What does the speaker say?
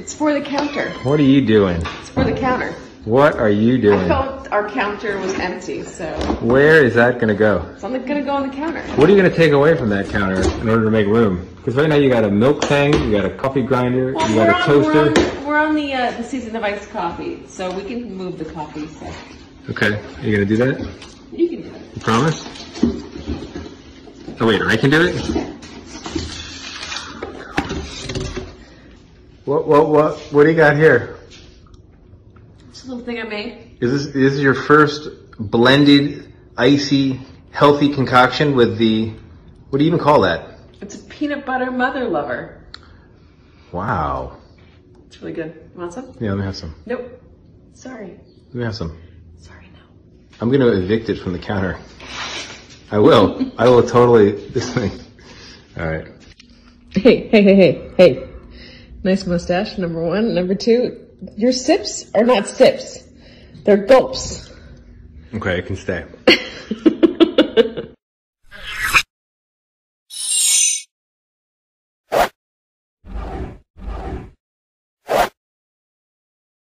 It's for the counter. What are you doing? It's for the counter. What are you doing? I felt our counter was empty, so. Where is that going to go? It's only going to go on the counter. What are you going to take away from that counter in order to make room? Because right now you got a milk thing, you got a coffee grinder, you got a toaster. We're on the season of iced coffee, so we can move the coffee. So. Okay, are you going to do that? You can do it. You promise? Oh wait, I can do it? What do you got here? It's a little thing I made. Is this your first blended, icy, healthy concoction with the, what do you even call that? It's a peanut butter mother lover. Wow. It's really good. You want some? Yeah, let me have some. Nope. Sorry. Let me have some. Sorry, no. I'm going to evict it from the counter. I will. I will totally, this thing. All right. Hey. Nice mustache, number one. Number two, your sips are not sips. They're gulps. Okay, I can stay.